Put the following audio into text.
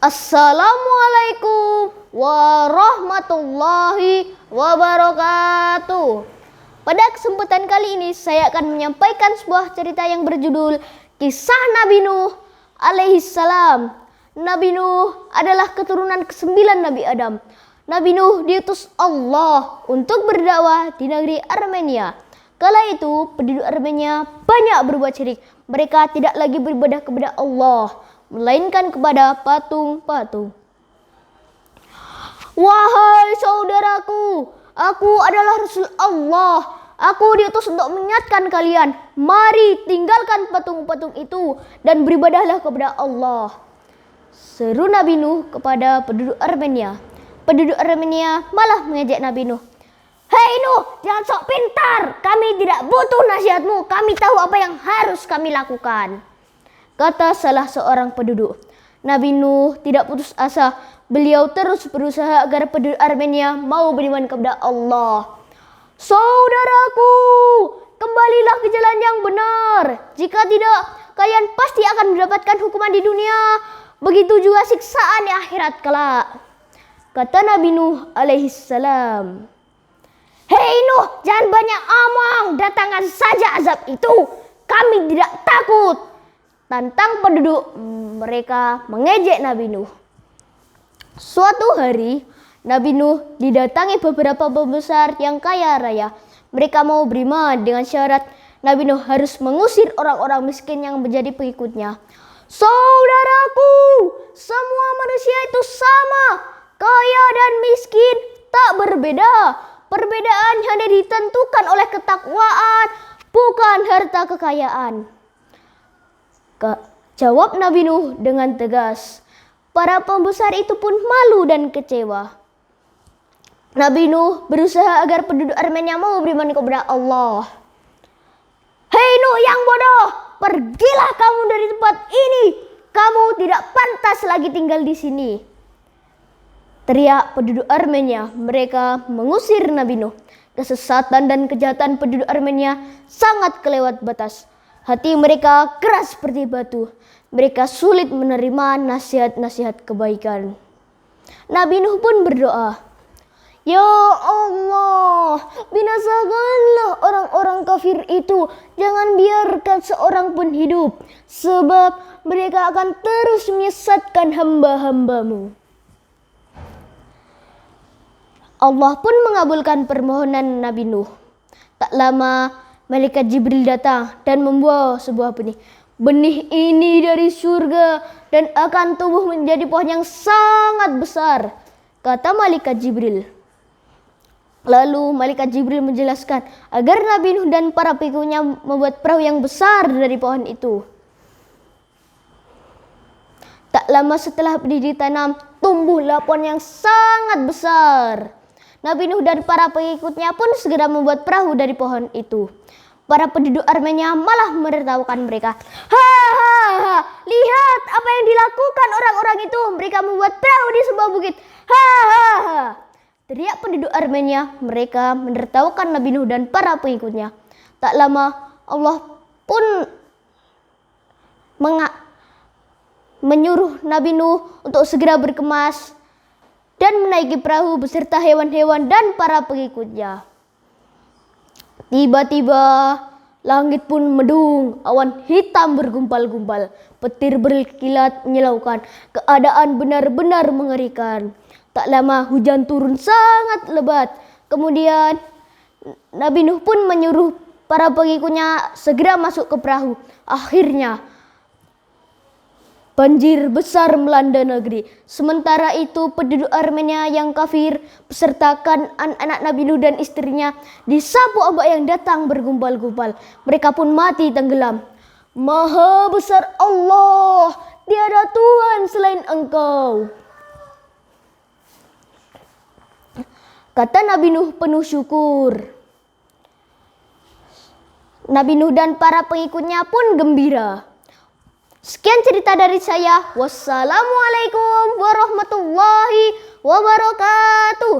Assalamualaikum warahmatullahi wabarakatuh. Pada kesempatan kali ini saya akan menyampaikan sebuah cerita yang berjudul Kisah Nabi Nuh alaihissalam. Nabi Nuh adalah keturunan ke-9 Nabi Adam. Nabi Nuh diutus Allah untuk berdakwah di negeri Armenia. Kala itu penduduk Armenia banyak berbuat syirik. Mereka tidak lagi beribadah kepada Allah, melainkan kepada patung-patung. Wahai saudaraku, aku adalah Rasul Allah. Aku diutus untuk mengingatkan kalian. Mari tinggalkan patung-patung itu dan beribadahlah kepada Allah. Seru Nabi Nuh kepada penduduk Armenia. Penduduk Armenia malah mengejek Nabi Nuh. Hei Nuh, jangan sok pintar. Kami tidak butuh nasihatmu. Kami tahu apa yang harus kami lakukan, kata salah seorang penduduk. Nabi Nuh tidak putus asa. Beliau terus berusaha agar penduduk Armenia mau beriman kepada Allah. Saudaraku, kembalilah ke jalan yang benar. Jika tidak, kalian pasti akan mendapatkan hukuman di dunia. Begitu juga siksaan di akhirat kelak, kata Nabi Nuh alaihissalam. Hei Nuh, jangan banyak omong. Datangkan saja azab itu. Kami tidak takut, tantang penduduk. Mereka mengejek Nabi Nuh. Suatu hari, Nabi Nuh didatangi beberapa pembesar yang kaya raya. Mereka mau beriman dengan syarat Nabi Nuh harus mengusir orang-orang miskin yang menjadi pengikutnya. Saudaraku, semua manusia itu sama. Kaya dan miskin tak berbeda. Perbedaan hanya ditentukan oleh ketakwaan, bukan harta kekayaan, jawab Nabi Nuh dengan tegas. Para pembesar itu pun malu dan kecewa. Nabi Nuh berusaha agar penduduk Armenia mau beriman kepada Allah. Hei Nuh yang bodoh, pergilah kamu dari tempat ini. Kamu tidak pantas lagi tinggal di sini, teriak penduduk Armenia. Mereka mengusir Nabi Nuh. Kesesatan dan kejahatan penduduk Armenia sangat kelewat batas. Hati mereka keras seperti batu. Mereka sulit menerima nasihat-nasihat kebaikan. Nabi Nuh pun berdoa, Ya Allah, binasakanlah orang-orang kafir itu. Jangan biarkan seorang pun hidup, sebab mereka akan terus menyesatkan hamba-hambamu. Allah pun mengabulkan permohonan Nabi Nuh. Tak lama malaikat Jibril datang dan membawa sebuah benih. Benih ini dari surga dan akan tumbuh menjadi pohon yang sangat besar, kata malaikat Jibril. Lalu malaikat Jibril menjelaskan agar Nabi Nuh dan para pengikutnya membuat perahu yang besar dari pohon itu. Tak lama setelah benih ditanam, tumbuhlah pohon yang sangat besar. Nabi Nuh dan para pengikutnya pun segera membuat perahu dari pohon itu. Para penduduk Armenia malah menertawakan mereka. Ha, lihat apa yang dilakukan orang-orang itu. Mereka membuat perahu di sebuah bukit. Ha, teriak penduduk Armenia. Mereka menertawakan Nabi Nuh dan para pengikutnya. Tak lama Allah pun menyuruh Nabi Nuh untuk segera berkemas dan menaiki perahu beserta hewan-hewan dan para pengikutnya. Tiba-tiba langit pun mendung, awan hitam bergumpal-gumpal, petir berkilat menyilaukan. Keadaan benar-benar mengerikan. Tak lama hujan turun sangat lebat. Kemudian Nabi Nuh pun menyuruh para pengikutnya segera masuk ke perahu. Akhirnya banjir besar melanda negeri. Sementara itu penduduk Armenia yang kafir besertakan anak-anak Nabi Nuh dan istrinya disapu ombak yang datang bergumpal-gumpal. Mereka pun mati tenggelam. Maha besar Allah, tiada Tuhan selain Engkau, kata Nabi Nuh penuh syukur. Nabi Nuh dan para pengikutnya pun gembira. Sekian cerita dari saya. Wassalamualaikum warahmatullahi wabarakatuh.